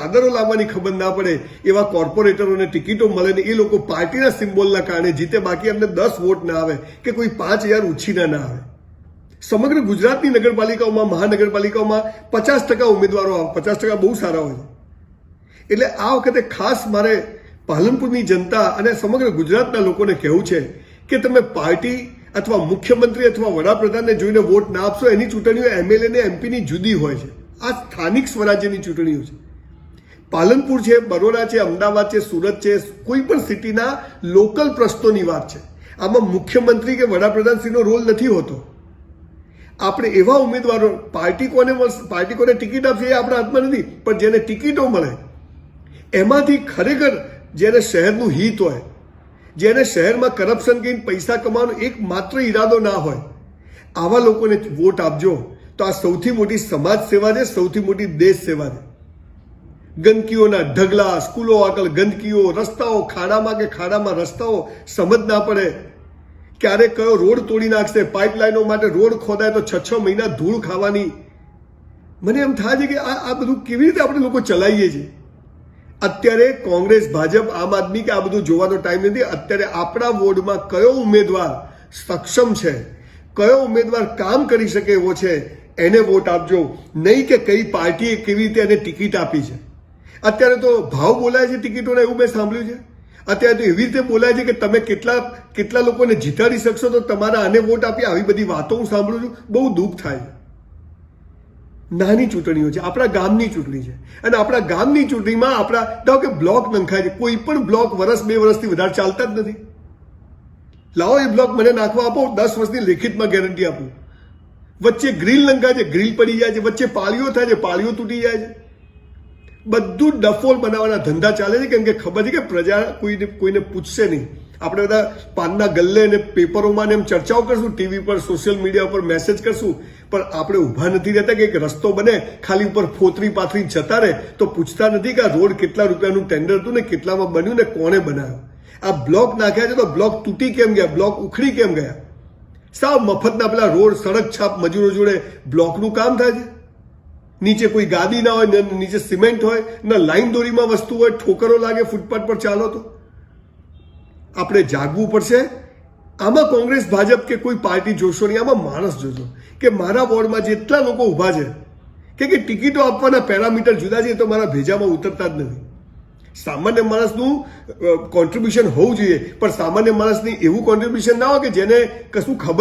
ચાદરો લાવવાની ખબર ના પડે એવા કોર્પોરેટરોને ટિકિટો મળે ને એ લોકો પાર્ટીના સિમ્બોલના કારણે જીતે, બાકી એમને 10 વોટ ના આવે કે કોઈ 5000 ઉછીના ના આવે. સમગ્ર ગુજરાતની નગરપાલિકાઓમાં, મહાનગરપાલિકાઓમાં 50% ઉમેદવારો આવે, 50% બહુ સારા હોય છે. એટલે આ વખતે ખાસ મારે પાલનપુરની જનતા અને સમગ્ર ગુજરાતના લોકોને કહેવું છે કે તમે પાર્ટી અથવા મુખ્યમંત્રી અથવા વડાપ્રધાનને જોઈને વોટ ના આપશો. એની ચૂંટણીઓ એમએલએ ને એમપીની જુદી હોય છે. આ સ્થાનિક સ્વરાજ્યની ચૂંટણીઓ છે. પાલનપુર છે, બરોડા છે, અમદાવાદ છે, સુરત છે, કોઈ પણ સિટીના લોકલ પ્રશ્નોની વાત છે. આમાં મુખ્યમંત્રી કે વડાપ્રધાનશ્રીનો રોલ નથી હોતો. આપણે એવા ઉમેદવારો, પાર્ટી કોને ટિકિટ આપશે એ આપણા હાથમાં નથી, પણ જેને ટિકિટો મળે એમાંથી ખરેખર જેને શહેરનું હિત હોય, જેને શહેરમાં કરપ્શન કરીને પૈસા કમાવાનો એક માત્ર ઈરાદો ના હોય, આવા લોકોને વોટ આપજો. તો આ સૌથી મોટી સમાજ સેવા છે, સૌથી મોટી દેશ સેવા છે. ગંદકીઓના ઢગલા, સ્કૂલો આગળ ગંદકીઓ, રસ્તાઓ ખાડામાં કે ખાડામાં રસ્તાઓ સમજ ના પડે. ક્યારેક કયો રોડ તોડી નાખશે, પાઇપલાઇનો માટે રોડ ખોદાય તો 6 મહિના ધૂળ ખાવાની. મને એમ થાય છે કે આ બધું કેવી રીતે આપણે લોકો ચલાવીએ છીએ. અત્યારે કોંગ્રેસ, ભાજપ, આમ આદમી કે આ બધું જોવાનો ટાઈમ નથી. અત્યારે આપણા વોર્ડમાં કયો ઉમેદવાર સક્ષમ છે, કયો ઉમેદવાર કામ કરી શકે એવો છે, એને વોટ આપજો. નહીં કે કઈ પાર્ટીએ કેવી રીતે એને ટિકિટ આપી છે. અત્યારે તો ભાવ બોલાય છે ટિકિટોના, એવું મેં સાંભળ્યું છે. અત્યારે તો એવી રીતે બોલાય છે કે તમે કેટલા લોકોને જીતાડી શકશો તો તમારે આને વોટ આપી. આવી બધી વાતો હું સાંભળું છું, બહુ દુઃખ થાય છે. નાની ચૂંટણીઓ છે, આપણા ગામની ચૂંટણી છે, અને આપણા ગામની ચૂંટણીમાં આપણા ધારો કે બ્લોક નંખાય છે. કોઈ પણ બ્લોક વર્ષ 2 વર્ષથી વધારે ચાલતા જ નથી. લાવો એ બ્લોક મને નાખવા આપો, 10 વર્ષની લેખિતમાં ગેરંટી આપું. વચ્ચે ગ્રીલ નંખાય છે, ગ્રીલ પડી જાય છે, વચ્ચે પાળીઓ થાય છે, પાળીઓ તૂટી જાય છે. બધું ડફોલ બનાવવાના ધંધા ચાલે છે, કેમ કે ખબર છે કે પ્રજા કોઈને પૂછશે નહીં. આપણે બધા પાનના ગલ્લે અને પેપરોમાં ને એમ ચર્ચાઓ કરશું, ટીવી પર, સોશિયલ મીડિયા ઉપર મેસેજ કરશું, પણ આપણે ઊભા નથી રહેતા કે એક રસ્તો બને ખાલી ઉપર ફોતરી પાથરી જતા રહે તો પૂછતા નથી કે આ રોડ કેટલા રૂપિયાનું ટેન્ડર હતું ને કેટલામાં બન્યું ને કોણે બનાવ્યો. આ બ્લોક નાખ્યા છે તો બ્લોક તૂટી કેમ ગયા, બ્લોક ઉખડી કેમ ગયા. સાવ મફતના પેલા રોડ, સડક છાપ મજૂરો જોડે બ્લોકનું કામ થાય છે. નીચે કોઈ ગાદી ના હોય, નીચે સિમેન્ટ હોય, ના લાઈન દોરીમાં વસ્તુ હોય, ઠોકરો લાગે ફૂટપાથ પર ચાલો તો. આપણે જાગવું પડશે. આમાં કોંગ્રેસ, ભાજપ કે કોઈ પાર્ટી જોશો નહીં, આમાં માણસ જોજો કે મારા વોર્ડમાં જેટલા લોકો ઊભા છે કે ટિકિટો આપવાના પેરામીટર જુદા છે, તો મારા ભેજામાં ઉતરતા જ નથી. સામાન્ય માણસનું કોન્ટ્રીબ્યુશન હોવું જોઈએ, પણ સામાન્ય માણસની એવું કોન્ટ્રીબ્યુશન ના હોય કે જેને કશું ખબર